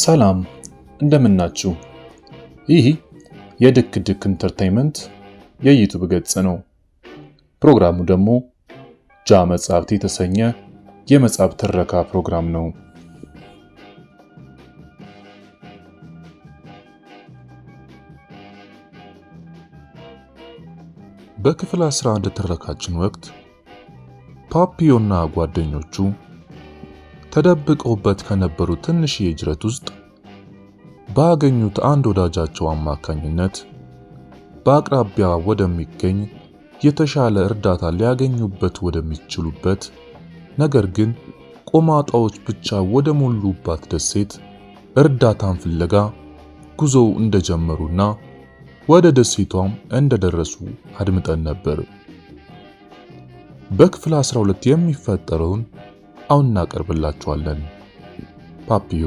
ሰላም እንደምናችሁ። ይህ የድክ ድክ ኢንተርቴይንመንት የዩቲዩብ ገጽ ነው። ፕሮግራሙ ደግሞ ጃ መጽሐፍት የተሰኘ የመጽሐፍ ትረካ ፕሮግራም ነው። በክፍል 11 ትረካችን ወቅት ፓፒዮና ጓደኞቹ ተደብቀውበት ከነበሩ ትንሽ የጅረት ውስጥ ባገኙት አንድ ወዳጃቸው አማካኝነት በአቅራቢያ ወደሚገኝ የተሻለ እርዳታ ሊያገኙበት ወደሚችሉበት ነገር ግን ቆማጣዎች ብቻ ወደ ሞሉባት ደሴት እርዳታን ፍለጋ ጉዞው እንደጀመሩና ወደ ደሴቷም እንደደረሱ አድምጠን ነበር። በክፍል 12 የሚፈጠረውን አሁን እናቀርብላችኋለን። ፓፒዮ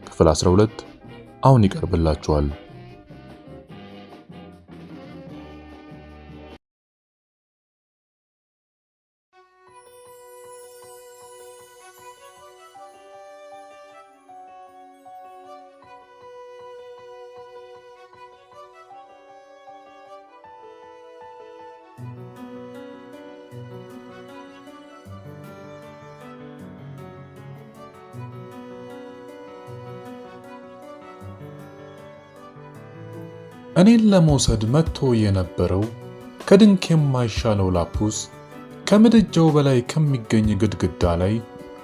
ክፍል 12 አሁን ይቀርብላችኋል። እኔን ለመውሰድ መጥቶ የነበረው ከድንክ የማይሻለው ላፑስ ከምድጃው በላይ ከሚገኝ ግድግዳ ላይ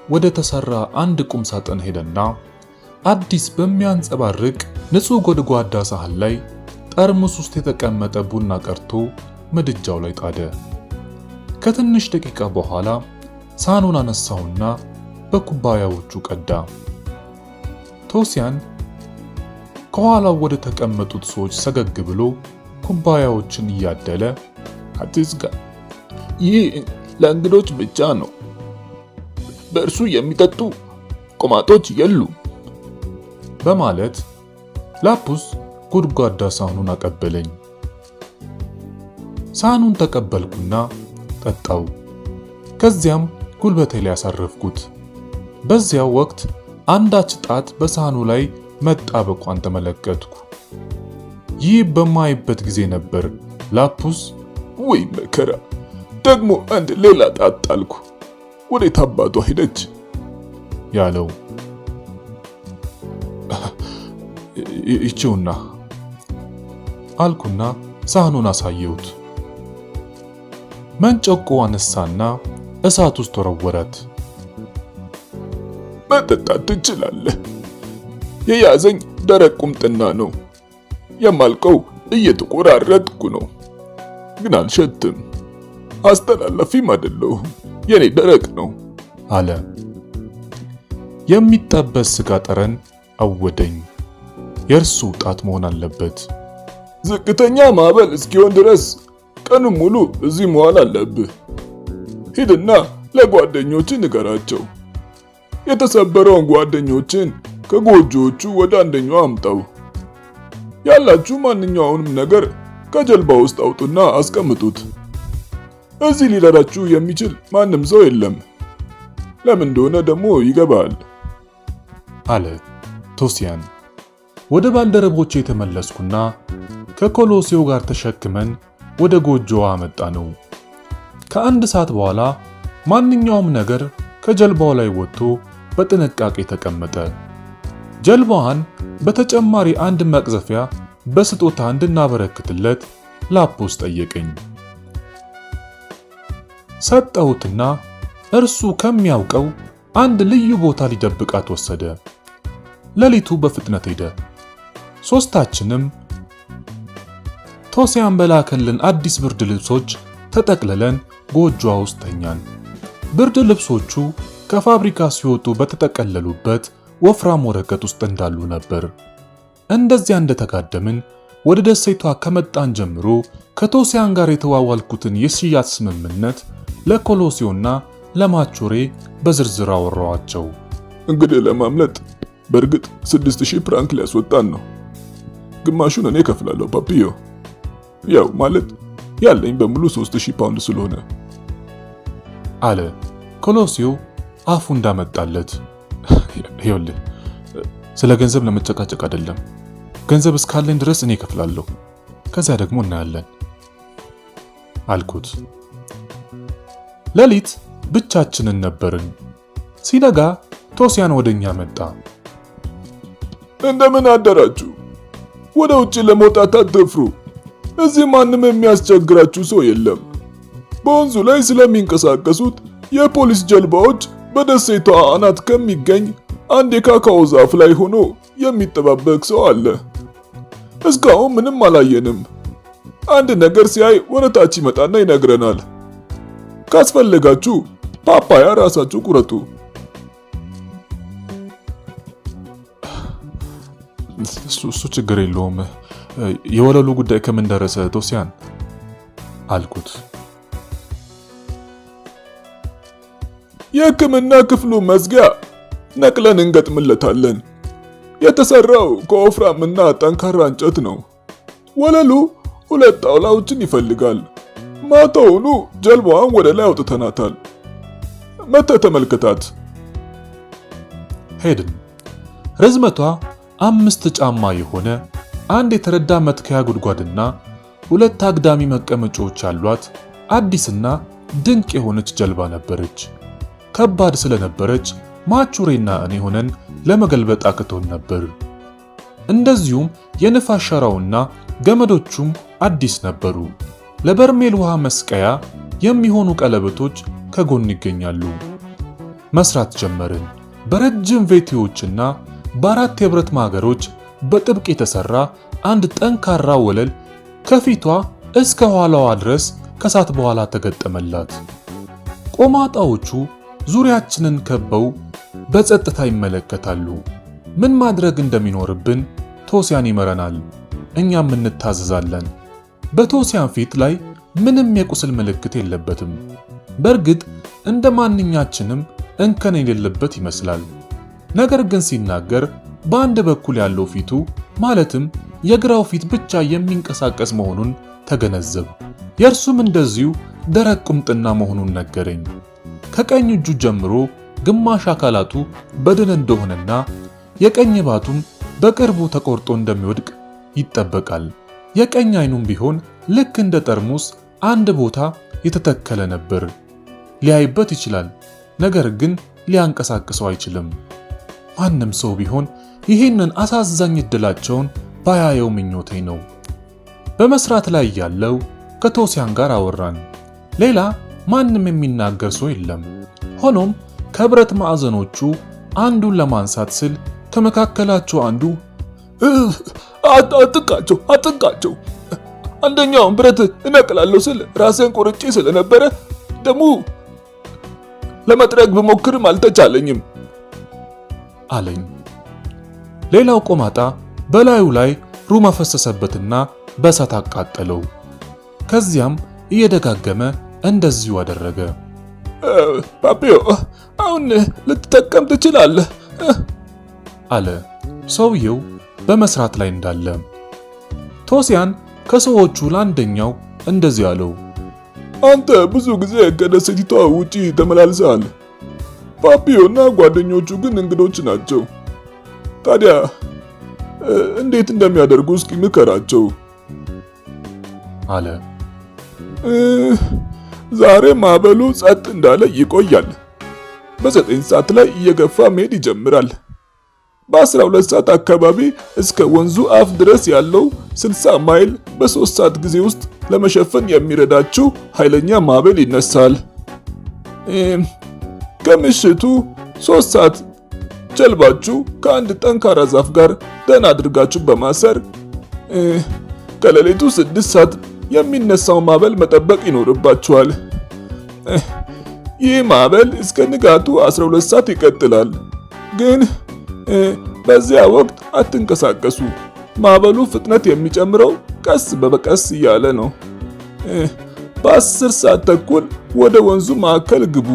ወደ ተሰራ አንድ ቁም ሳጥን ሄደና አዲስ በሚያንጸባርቅ ንጹህ ጎድጓዳ ሳህን ላይ ጠርሙስ ውስጥ የተቀመጠ ቡና ቀርቶ ምድጃው ላይ ጣደ። ከትንሽ ደቂቃ በኋላ ሳህኑን አነሳውና በኩባያዎቹ ቀዳ። ቶሲያን ከኋላው ወደ ተቀመጡት ሰዎች ሰገግ ብሎ ኩባያዎችን እያደለ አትዝጋ፣ ይህ ለእንግዶች ብቻ ነው፣ በእርሱ የሚጠጡ ቆማጦች የሉ በማለት ላፑስ ጎድጓዳ ሳህኑን አቀበለኝ። ሳህኑን ተቀበልኩና ጠጣው። ከዚያም ጉልበቴ ላይ ያሳረፍኩት። በዚያው ወቅት አንዳች ጣት በሳህኑ ላይ መጣበቋን ተመለከትኩ። ይህ በማይበት ጊዜ ነበር ላፑስ ወይ መከራ፣ ደግሞ አንድ ሌላ ጣት ጣልኩ፣ ወዴት አባቷ ሄደች ያለው። ይቺውና አልኩና ሳህኑን አሳየሁት። መንጨቆ አነሳና እሳት ውስጥ ወረወራት። መጠጣት ትችላለህ፣ የያዘኝ ደረቅ ቁምጥና ነው፣ የማልቀው እየተቆራረጥኩ ነው፣ ግን አልሸትም፣ አስተላላፊም አይደለሁም፣ የኔ ደረቅ ነው አለ። የሚጠበስ ስጋ ጠረን አወደኝ። የእርሱ ጣት መሆን አለበት። ዝቅተኛ ማዕበል እስኪሆን ድረስ ቀኑን ሙሉ እዚህ መዋል አለብህ። ሂድና ለጓደኞች ንገራቸው። የተሰበረውን ጓደኞችን ከጎጆቹ ወደ አንደኛው አምጣው። ያላችሁ ማንኛውንም ነገር ከጀልባ ውስጥ አውጡና አስቀምጡት። እዚህ ሊረዳችሁ የሚችል ማንም ሰው የለም። ለምን እንደሆነ ደግሞ ይገባል አለ ቶሲያን። ወደ ባልደረቦቼ የተመለስኩና ከኮሎሴው ጋር ተሸክመን ወደ ጎጆዋ አመጣ ነው። ከአንድ ሰዓት በኋላ ማንኛውም ነገር ከጀልባው ላይ ወጥቶ በጥንቃቄ ተቀመጠ። ጀልባዋን በተጨማሪ አንድ መቅዘፊያ በስጦታ እንድናበረክትለት ላፑስ ጠየቀኝ። ሰጠሁትና እርሱ ከሚያውቀው አንድ ልዩ ቦታ ሊደብቃት ወሰደ። ሌሊቱ በፍጥነት ሄደ። ሶስታችንም ቶሲያን በላከልን አዲስ ብርድ ልብሶች ተጠቅልለን ጎጆዋ ውስጥ ተኛን። ብርድ ልብሶቹ ከፋብሪካ ሲወጡ በተጠቀለሉበት ወፍራም ወረቀት ውስጥ እንዳሉ ነበር። እንደዚያ እንደተጋደምን ወደ ደሴቷ ከመጣን ጀምሮ ከቶሲያን ጋር የተዋዋልኩትን የሽያጭ ስምምነት ለኮሎሴውና ለማቾሬ በዝርዝር አወራዋቸው። እንግዲህ ለማምለጥ በእርግጥ 6000 ፍራንክ ሊያስወጣን ነው። ግማሹን እኔ ከፍላለሁ ፓፒዮ፣ ያው ማለት ያለኝ በሙሉ 3000 ፓውንድ ስለሆነ አለ ኮሎሴው አፉ እንዳመጣለት። ይኸውልህ ስለ ገንዘብ ለመጨቃጨቅ አይደለም። ገንዘብ እስካለኝ ድረስ እኔ እከፍላለሁ፣ ከዚያ ደግሞ እናያለን አልኩት። ሌሊት ብቻችንን ነበርን። ሲነጋ ቶሲያን ወደኛ መጣ። እንደምን አደራችሁ? ወደ ውጭ ለመውጣት አትፍሩ። እዚህ ማንም የሚያስቸግራችሁ ሰው የለም። በወንዙ ላይ ስለሚንቀሳቀሱት የፖሊስ ጀልባዎች በደሴቷ አናት ከሚገኝ አንድ የካካኦ ዛፍ ላይ ሆኖ የሚጠባበቅ ሰው አለ። እስካሁን ምንም አላየንም። አንድ ነገር ሲያይ ወደ ታች ይመጣና ይነግረናል። ካስፈለጋችሁ ፓፓያ ራሳችሁ ቁረጡ። እሱ ችግር የለውም። የወለሉ ጉዳይ ከምን ደረሰ ቶሲያን አልኩት። የሕክምና ክፍሉ መዝጊያ ነቅለን እንገጥምለታለን። የተሰራው ከወፍራምና ጠንካራ እንጨት ነው። ወለሉ 2 ጣውላዎችን ይፈልጋል። ማታውኑ ጀልባዋን ወደ ላይ አውጥተናታል። መተህ ተመልከታት። ሄድን። ርዝመቷ 5 ጫማ የሆነ አንድ የተረዳ መትከያ ጉድጓድና 2 አግዳሚ መቀመጫዎች ያሏት አዲስና ድንቅ የሆነች ጀልባ ነበረች። ከባድ ስለነበረች ማቹሬና እኔ ሆነን ለመገልበጥ አቅቶን ነበር። እንደዚሁም የንፋስ ሸራውና ገመዶቹም አዲስ ነበሩ። ለበርሜል ውሃ መስቀያ የሚሆኑ ቀለበቶች ከጎን ይገኛሉ። መስራት ጀመርን። በረጅም ቬቲዎችና በ4 የብረት ማገሮች በጥብቅ የተሰራ አንድ ጠንካራ ወለል ከፊቷ እስከ ኋላዋ ድረስ ከሳት በኋላ ተገጠመላት። ቆማጣዎቹ ዙሪያችንን ከበው በጸጥታ ይመለከታሉ። ምን ማድረግ እንደሚኖርብን ቶሲያን ይመረናል፣ እኛም እንታዘዛለን። በቶሲያን ፊት ላይ ምንም የቁስል ምልክት የለበትም። በእርግጥ እንደ ማንኛችንም እንከን የሌለበት ይመስላል። ነገር ግን ሲናገር በአንድ በኩል ያለው ፊቱ ማለትም የግራው ፊት ብቻ የሚንቀሳቀስ መሆኑን ተገነዘብ። የእርሱም እንደዚሁ ደረቅ ቁምጥና መሆኑን ነገረኝ። ከቀኝ እጁ ጀምሮ ግማሽ አካላቱ በድን እንደሆነና የቀኝ ባቱም በቅርቡ ተቆርጦ እንደሚወድቅ ይጠበቃል። የቀኝ አይኑም ቢሆን ልክ እንደ ጠርሙስ አንድ ቦታ የተተከለ ነበር። ሊያይበት ይችላል፣ ነገር ግን ሊያንቀሳቅሰው አይችልም። ማንም ሰው ቢሆን ይህንን አሳዛኝ እድላቸውን ባያየው ምኞቴ ነው። በመስራት ላይ ያለው ከቶሲያን ጋር አወራን። ሌላ ማንም የሚናገር ሰው የለም። ሆኖም ከብረት ማዕዘኖቹ አንዱን ለማንሳት ስል ከመካከላቸው አንዱ አጥቃቸው አንደኛውን ብረት እነቅላለሁ ስል ራሴን ቆርጬ ስለነበረ ደግሞ ለመጥረግ ብሞክርም አልተቻለኝም አለኝ። ሌላው ቆማጣ በላዩ ላይ ሩም አፈሰሰበትና በእሳት አቃጠለው። ከዚያም እየደጋገመ እንደዚሁ አደረገ። ፓፒዮ አሁን ልትጠቀም ትችላለህ አለ ሰውየው በመስራት ላይ እንዳለ። ቶሲያን ከሰዎቹ ለአንደኛው እንደዚህ አለው። አንተ ብዙ ጊዜ ከደሴቲቷ ውጪ ተመላልሰሃል። ፓፒዮና ጓደኞቹ ግን እንግዶች ናቸው። ታዲያ እንዴት እንደሚያደርጉ እስኪ ምከራቸው አለ። ዛሬ ማዕበሉ ጸጥ እንዳለ ይቆያል። በ9 ሰዓት ላይ እየገፋ መሄድ ይጀምራል። በ12 ሰዓት አካባቢ እስከ ወንዙ አፍ ድረስ ያለው 60 ማይል በ3 ሰዓት ጊዜ ውስጥ ለመሸፈን የሚረዳችሁ ኃይለኛ ማዕበል ይነሳል። ከምሽቱ 3 ሰዓት ጀልባችሁ ከአንድ ጠንካራ ዛፍ ጋር ደህና አድርጋችሁ በማሰር ከሌሊቱ 6 ሰዓት የሚነሳው ማዕበል መጠበቅ ይኖርባችኋል። ይህ ማዕበል እስከ ንጋቱ 12 ሰዓት ይቀጥላል። ግን በዚያ ወቅት አትንቀሳቀሱ። ማዕበሉ ፍጥነት የሚጨምረው ቀስ በቀስ እያለ ነው። በ10 ሰዓት ተኩል ወደ ወንዙ ማዕከል ግቡ።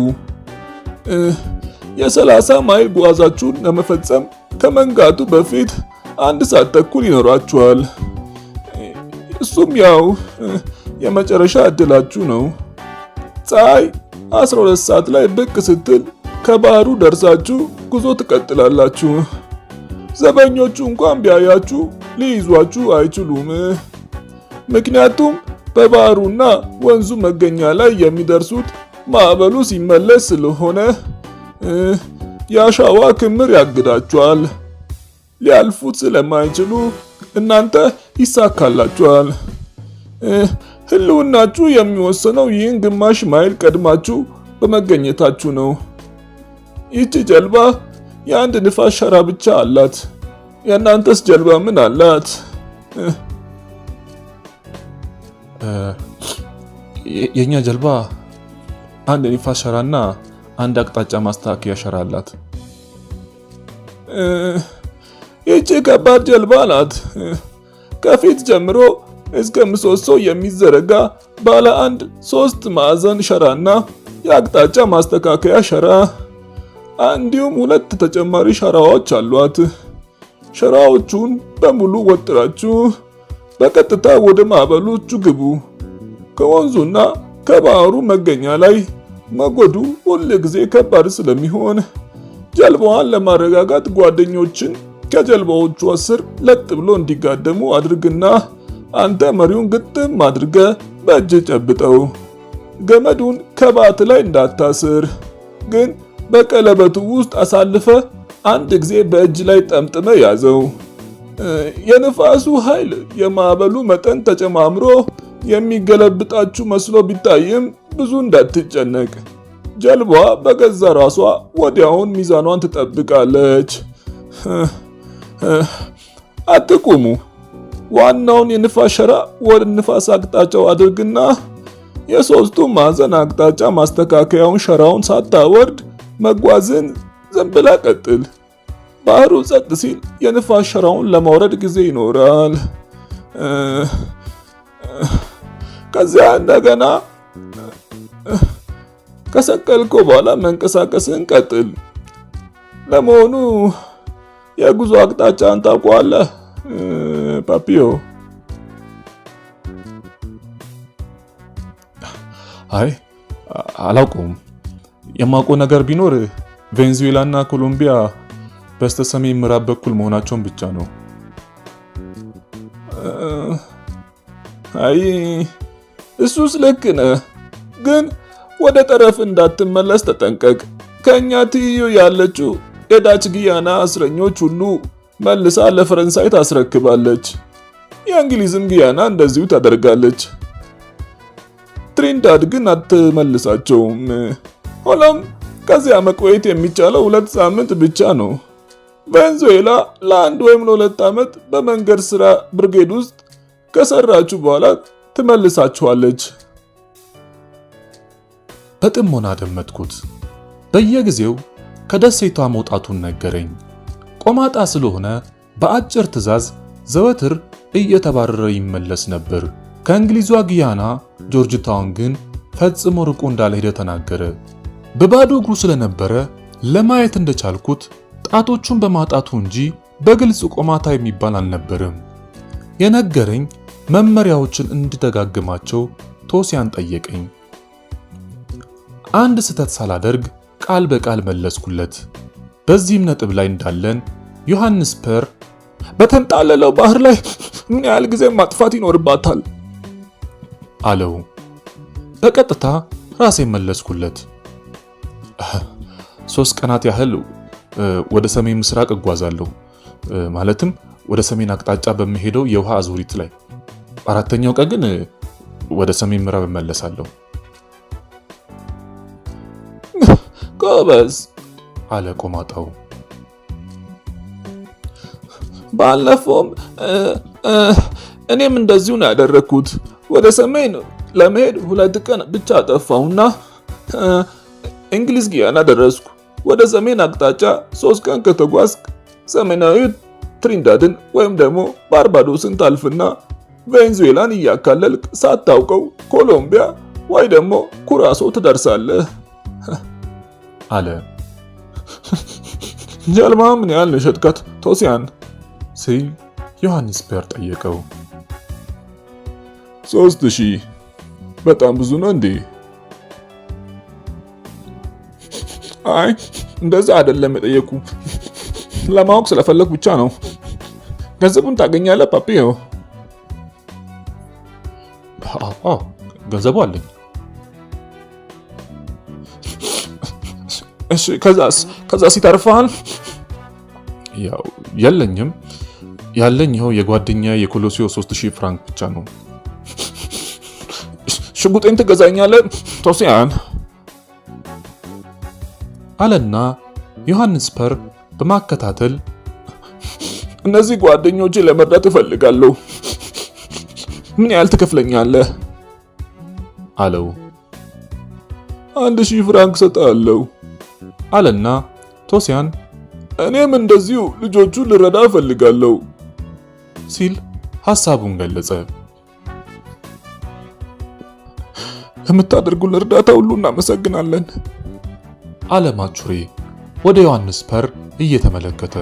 የ30 ማይል ጓዛችሁን ለመፈጸም ከመንጋቱ በፊት 1 ሰዓት ተኩል ይኖራችኋል። እሱም ያው የመጨረሻ እድላችሁ ነው። ፀሐይ 12 ሰዓት ላይ ብቅ ስትል ከባህሩ ደርሳችሁ ጉዞ ትቀጥላላችሁ። ዘበኞቹ እንኳን ቢያያችሁ ሊይዟችሁ አይችሉም። ምክንያቱም በባህሩና ወንዙ መገኛ ላይ የሚደርሱት ማዕበሉ ሲመለስ ስለሆነ የአሸዋ ክምር ያግዳችኋል። ሊያልፉት ስለማይችሉ እናንተ ይሳካላችኋል። ህልውናችሁ የሚወሰነው ይህን ግማሽ ማይል ቀድማችሁ በመገኘታችሁ ነው። ይህች ጀልባ የአንድ ንፋስ ሸራ ብቻ አላት። የእናንተስ ጀልባ ምን አላት? የኛ ጀልባ አንድ ንፋስ ሸራና አንድ አቅጣጫ ማስተካከያ ሸራ አላት። ይህች ከባድ ጀልባ ናት። ከፊት ጀምሮ እስከ ምሰሶ የሚዘረጋ ባለ አንድ 3 ማዕዘን ሸራና የአቅጣጫ ማስተካከያ ሸራ እንዲሁም 2 ተጨማሪ ሸራዎች አሏት። ሸራዎቹን በሙሉ ወጥራችሁ በቀጥታ ወደ ማዕበሎቹ ግቡ። ከወንዙና ከባህሩ መገኛ ላይ መጎዱ ሁል ጊዜ ከባድ ስለሚሆን ጀልባዋን ለማረጋጋት ጓደኞችን ከጀልባዎቹ ስር ለጥ ብሎ እንዲጋደሙ አድርግና አንተ መሪውን ግጥም አድርገ በእጅ ጨብጠው። ገመዱን ከባት ላይ እንዳታስር፣ ግን በቀለበቱ ውስጥ አሳልፈ አንድ ጊዜ በእጅ ላይ ጠምጥመ ያዘው። የንፋሱ ኃይል የማዕበሉ መጠን ተጨማምሮ የሚገለብጣችሁ መስሎ ቢታይም ብዙ እንዳትጨነቅ። ጀልባዋ በገዛ ራሷ ወዲያውን ሚዛኗን ትጠብቃለች። አትቁሙ። ዋናውን የንፋስ ሸራ ወደ ንፋስ አቅጣጫው አድርግና የ3ቱ ማዕዘን አቅጣጫ ማስተካከያውን ሸራውን ሳታወርድ መጓዝን ዝም ብላ ቀጥል። ባህሩ ጸጥ ሲል የንፋስ ሸራውን ለማውረድ ጊዜ ይኖራል። ከዚያ እንደገና ከሰቀልኮ በኋላ መንቀሳቀስን ቀጥል። ለመሆኑ የጉዞ አቅጣጫን ታውቀዋለህ ፓፒዮ? አይ አላውቀውም። የማውቀው ነገር ቢኖር ቬንዙዌላ እና ኮሎምቢያ በስተሰሜን ምዕራብ በኩል መሆናቸውን ብቻ ነው። አይ እሱስ ልክ ነህ፣ ግን ወደ ጠረፍ እንዳትመለስ ተጠንቀቅ። ከኛ ትይዩ ያለችው የዳች ጊያና እስረኞች ሁሉ መልሳ ለፈረንሳይ ታስረክባለች። የእንግሊዝም ጊያና እንደዚሁ ታደርጋለች። ትሪንዳድ ግን አትመልሳቸውም። ሆኖም ከዚያ መቆየት የሚቻለው 2 ሳምንት ብቻ ነው። ቬንዙዌላ ለ1 ወይም ለ2 ዓመት በመንገድ ስራ ብርጌድ ውስጥ ከሰራችሁ በኋላ ትመልሳችኋለች። በጥሞና አደመጥኩት። በየጊዜው ከደሴቷ መውጣቱን ነገረኝ። ቆማጣ ስለሆነ በአጭር ትዕዛዝ ዘወትር እየተባረረ ይመለስ ነበር። ከእንግሊዟ ጊያና ጆርጅ ታውን ግን ፈጽሞ ርቆ እንዳልሄደ ተናገረ። በባዶ እግሩ ስለነበረ ለማየት እንደቻልኩት ጣቶቹን በማጣቱ እንጂ በግልጽ ቆማታ የሚባል አልነበረም። የነገረኝ መመሪያዎችን እንድደጋግማቸው ቶሲያን ጠየቀኝ። አንድ ስህተት ሳላደርግ ቃል በቃል መለስኩለት። በዚህም ነጥብ ላይ እንዳለን ዮሐንስ ፐር በተንጣለለው ባህር ላይ ምን ያህል ጊዜ ማጥፋት ይኖርባታል አለው። በቀጥታ ራሴን መለስኩለት። 3 ቀናት ያህል ወደ ሰሜን ምስራቅ እጓዛለሁ። ማለትም ወደ ሰሜን አቅጣጫ በሚሄደው የውሃ አዙሪት ላይ። 4ኛው ቀን ግን ወደ ሰሜን ምዕራብ እመለሳለሁ። ጎበዝ አለ ቆማጣው። ባለፈውም እኔም እንደዚሁ ነው ያደረኩት። ወደ ሰሜን ለመሄድ 2 ቀን ብቻ ጠፋሁና እንግሊዝ ጊያና ደረስኩ። ወደ ሰሜን አቅጣጫ 3 ቀን ከተጓዝክ ሰሜናዊ ትሪንዳድን ወይም ደግሞ ባርባዶስን ታልፍና ቬንዙዌላን እያካለልክ ሳታውቀው ኮሎምቢያ ወይ ደግሞ ኩራሶ ትደርሳለህ አለ። ጀልባ ምን ያህል ነው የሸጥካት ቶሲያን? ሲል ዮሐንስ ፐር ጠየቀው። 3000 በጣም ብዙ ነው እንዴ? አይ እንደዛ አይደለም የጠየቁ። ለማወቅ ስለፈለኩ ብቻ ነው። ገንዘቡን ታገኛለህ ፓፒዮ? አዎ ገንዘቡ አለኝ። እሺ ከዛስ ይተርፋል? ያው የለኝም። ያለኝ ይኸው የጓደኛ የኮሎሲዮ 3000 ፍራንክ ብቻ ነው። ሽጉጤን ትገዛኛለህ ቶሲያን? አለና ዮሐንስ ፐር በማከታተል እነዚህ ጓደኞቼ ለመርዳት እፈልጋለሁ። ምን ያህል ትከፍለኛለህ? አለው። 1000 ፍራንክ ሰጣለሁ አለና ቶሲያን እኔም እንደዚሁ ልጆቹን ልረዳ እፈልጋለሁ ሲል ሐሳቡን ገለጸ። ለምታደርጉልን እርዳታ ሁሉ እናመሰግናለን አለ ማቹሬ ወደ ዮሐንስ ፐር እየተመለከተ።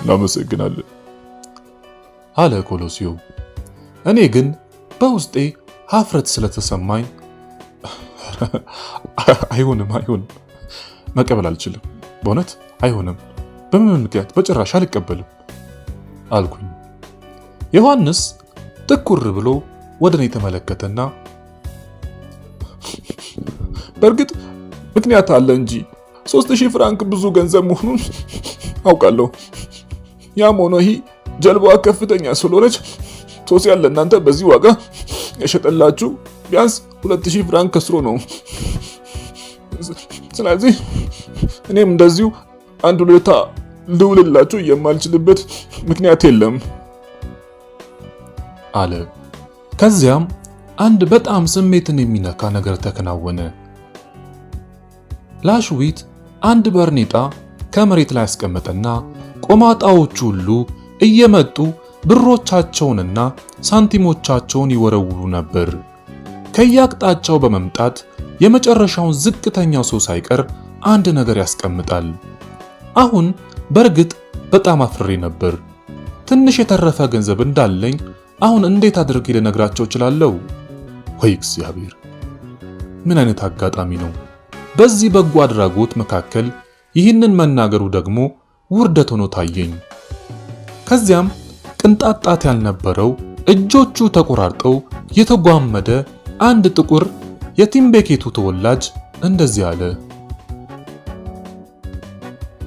እናመሰግናለን አለ ኮሎሲዮ። እኔ ግን በውስጤ ሀፍረት ስለተሰማኝ አይሆንም መቀበል አልችልም፣ በእውነት አይሆንም፣ በምን ምክንያት በጭራሽ አልቀበልም አልኩኝ። ዮሐንስ ትኩር ብሎ ወደ እኔ ተመለከተና በእርግጥ ምክንያት አለ እንጂ 3000 ፍራንክ ብዙ ገንዘብ መሆኑን አውቃለሁ። ያም ሆኖ ይህ ጀልባዋ ከፍተኛ ስለሆነች ቶሲያን ለእናንተ በዚህ ዋጋ የሸጠላችሁ ቢያንስ 2000 ፍራንክ ከስሮ ነው። ስለዚህ እኔም እንደዚሁ አንድ ሁኔታ ልውልላችሁ የማልችልበት ምክንያት የለም አለ። ከዚያም አንድ በጣም ስሜትን የሚነካ ነገር ተከናወነ። ላሽዊት አንድ በርኔጣ ከመሬት ላይ ያስቀመጠና ቆማጣዎቹ ሁሉ እየመጡ ብሮቻቸውንና ሳንቲሞቻቸውን ይወረውሩ ነበር። ከየአቅጣጫው በመምጣት የመጨረሻውን ዝቅተኛው ሰው ሳይቀር አንድ ነገር ያስቀምጣል። አሁን በእርግጥ በጣም አፍሬ ነበር። ትንሽ የተረፈ ገንዘብ እንዳለኝ አሁን እንዴት አድርጌ ልነግራቸው እችላለሁ? ወይ እግዚአብሔር! ምን አይነት አጋጣሚ ነው! በዚህ በጎ አድራጎት መካከል ይህንን መናገሩ ደግሞ ውርደት ሆኖ ታየኝ። ከዚያም ቅንጣት ጣት ያልነበረው እጆቹ ተቆራርጠው የተጓመደ አንድ ጥቁር የቲምቤኬቱ ተወላጅ እንደዚህ አለ።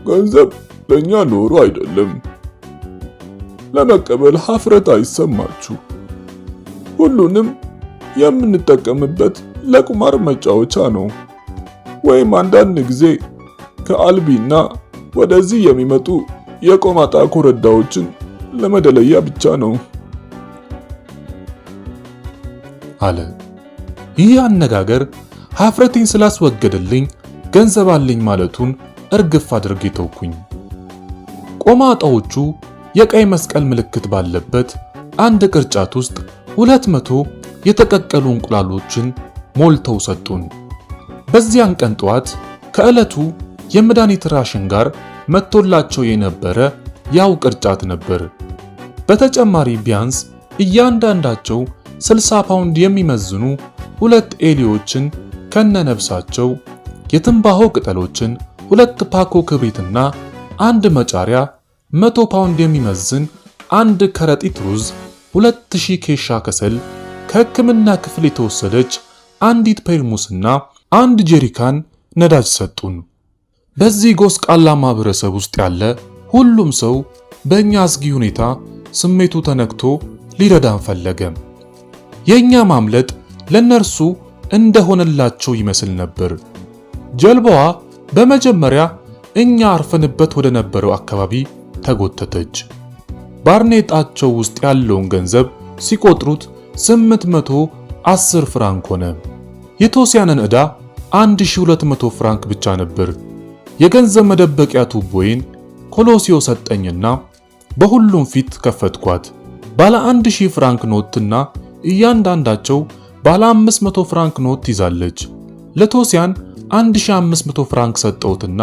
ገንዘብ ለኛ ኖሮ አይደለም። ለመቀበል ሀፍረት አይሰማችሁ። ሁሉንም የምንጠቀምበት ለቁማር መጫወቻ ነው። ወይም አንዳንድ ጊዜ ከአልቢና ወደዚህ የሚመጡ የቆማጣ ኮረዳዎችን ለመደለያ ብቻ ነው አለ። ይህ አነጋገር ሀፍረቴን ስላስወገደልኝ ገንዘብ አለኝ ማለቱን እርግፍ አድርጌ ተውኩኝ። ቆማጣዎቹ የቀይ መስቀል ምልክት ባለበት አንድ ቅርጫት ውስጥ 200 የተቀቀሉ እንቁላሎችን ሞልተው ሰጡን። በዚያን ቀን ጠዋት ከዕለቱ የመድኃኒት ራሽን ጋር መጥቶላቸው የነበረ ያው ቅርጫት ነበር። በተጨማሪ ቢያንስ እያንዳንዳቸው 60 ፓውንድ የሚመዝኑ 2 ኤሊዎችን ከነነብሳቸው፣ የትንባሆ ቅጠሎችን፣ 2 ፓኮ ክብሪትና አንድ መጫሪያ፣ 100 ፓውንድ የሚመዝን አንድ ከረጢት ሩዝ፣ 2000 ኬሻ ከሰል፣ ከሕክምና ክፍል የተወሰደች አንዲት ፔርሙስና አንድ ጀሪካን ነዳጅ ሰጡን። በዚህ ጎስቋላ ማህበረሰብ ውስጥ ያለ ሁሉም ሰው በእኛ አስጊ ሁኔታ ስሜቱ ተነክቶ ሊረዳን ፈለገ። የእኛ ማምለጥ ለነርሱ እንደሆነላቸው ይመስል ነበር። ጀልባዋ በመጀመሪያ እኛ አርፈንበት ወደ ነበረው አካባቢ ተጎተተች። ባርኔጣቸው ውስጥ ያለውን ገንዘብ ሲቆጥሩት 810 ፍራንክ ሆነ። የቶሲያንን ዕዳ 1200 ፍራንክ ብቻ ነበር። የገንዘብ መደበቂያ ቱቦዬን ኮሎሲዮ ሰጠኝና በሁሉም ፊት ከፈትኳት። ባለ 1000 ፍራንክ ኖትና እያንዳንዳቸው ባለ 500 ፍራንክ ኖት ይዛለች። ለቶሲያን 1500 ፍራንክ ሰጠውትና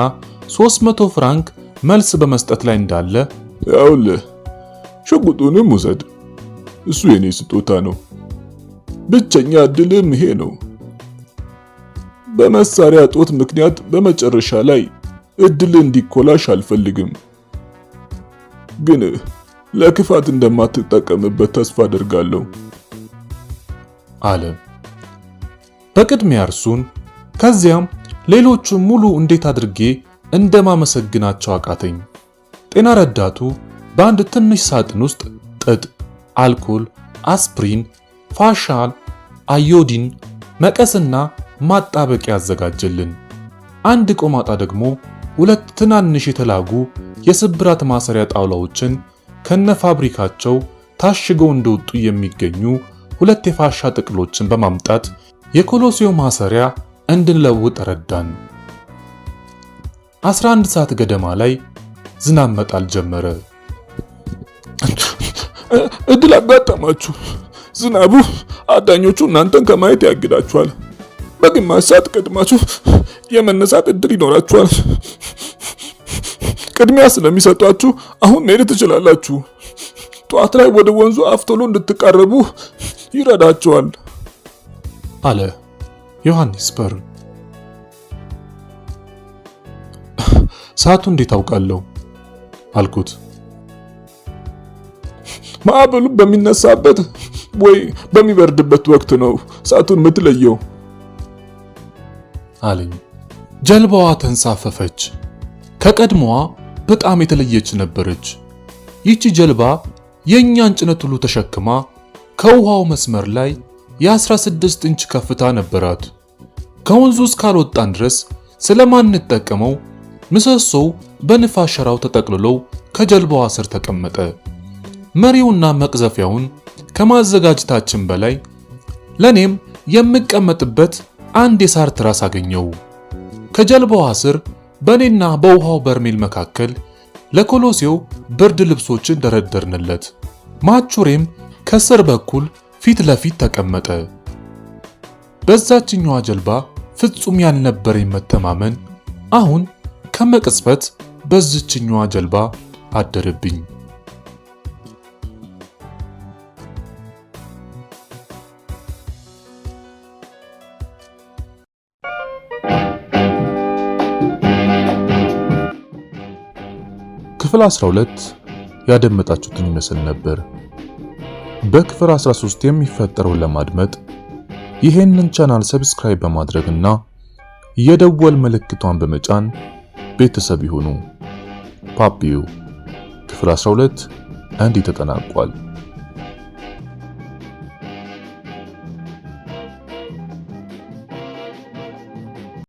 300 ፍራንክ መልስ በመስጠት ላይ እንዳለ ያውልህ ሽጉጡንም ውሰድ፣ እሱ የኔ ስጦታ ነው። ብቸኛ እድልም ይሄ ነው። በመሳሪያ ጦት ምክንያት በመጨረሻ ላይ እድል እንዲኮላሽ አልፈልግም። ግን ለክፋት እንደማትጠቀምበት ተስፋ አደርጋለሁ አለ። በቅድሚያ እርሱን ከዚያም ሌሎቹን ሙሉ እንዴት አድርጌ እንደማመሰግናቸው አቃተኝ። ጤና ረዳቱ በአንድ ትንሽ ሳጥን ውስጥ ጥጥ፣ አልኮል፣ አስፕሪን፣ ፋሻል፣ አዮዲን፣ መቀስና ማጣበቂያ ያዘጋጀልን። አንድ ቆማጣ ደግሞ 2 ትናንሽ የተላጉ የስብራት ማሰሪያ ጣውላዎችን ከነፋብሪካቸው ታሽገው እንደወጡ የሚገኙ 2 የፋሻ ጥቅሎችን በማምጣት የኮሎሴው ማሰሪያ እንድንለውጥ ረዳን። 11 ሰዓት ገደማ ላይ ዝናብ መጣል ጀመረ። እድል አጋጠማችሁ። ዝናቡ አዳኞቹ እናንተን ከማየት ያግዳችኋል። በግማሽ ሰዓት ቀድማችሁ የመነሳት እድል ይኖራችኋል። ቅድሚያ ስለሚሰጧችሁ አሁን መሄድ ትችላላችሁ። ጠዋት ላይ ወደ ወንዙ አፍ ቶሎ እንድትቃረቡ ይረዳችኋል አለ ዮሐንስ በር። ሰዓቱ እንዴት አውቃለሁ አልኩት። ማዕበሉ በሚነሳበት ወይ በሚበርድበት ወቅት ነው ሰዓቱን የምትለየው አለኝ። ጀልባዋ ተንሳፈፈች። ከቀድሞዋ በጣም የተለየች ነበረች። ይቺ ጀልባ የእኛን ጭነት ሁሉ ተሸክማ ከውሃው መስመር ላይ የ16 ኢንች ከፍታ ነበራት። ከወንዙ እስካልወጣን ድረስ ስለማንጠቀመው ምሰሶው በንፋስ ሸራው ተጠቅልሎ ከጀልባዋ ስር ተቀመጠ። መሪውና መቅዘፊያውን ከማዘጋጀታችን በላይ ለኔም የምቀመጥበት አንድ የሳር ትራስ አገኘው። ከጀልባዋ ስር በኔና በውሃው በርሜል መካከል ለኮሎሴው ብርድ ልብሶችን ደረደርንለት። ማቹሬም ከስር በኩል ፊት ለፊት ተቀመጠ። በዛችኛዋ ጀልባ ፍጹም ያልነበረኝ መተማመን አሁን ከመቅጽበት በዚችኛዋ ጀልባ አደረብኝ። ክፍል 12 ያደመጣችሁትን ይመስል ነበር። በክፍል 13 የሚፈጠረውን ለማድመጥ ይሄንን ቻናል ሰብስክራይብ በማድረግና የደወል ምልክቷን በመጫን ቤተሰብ ይሁኑ። ፓፒዮ ክፍል 12 እንዲህ ተጠናቋል።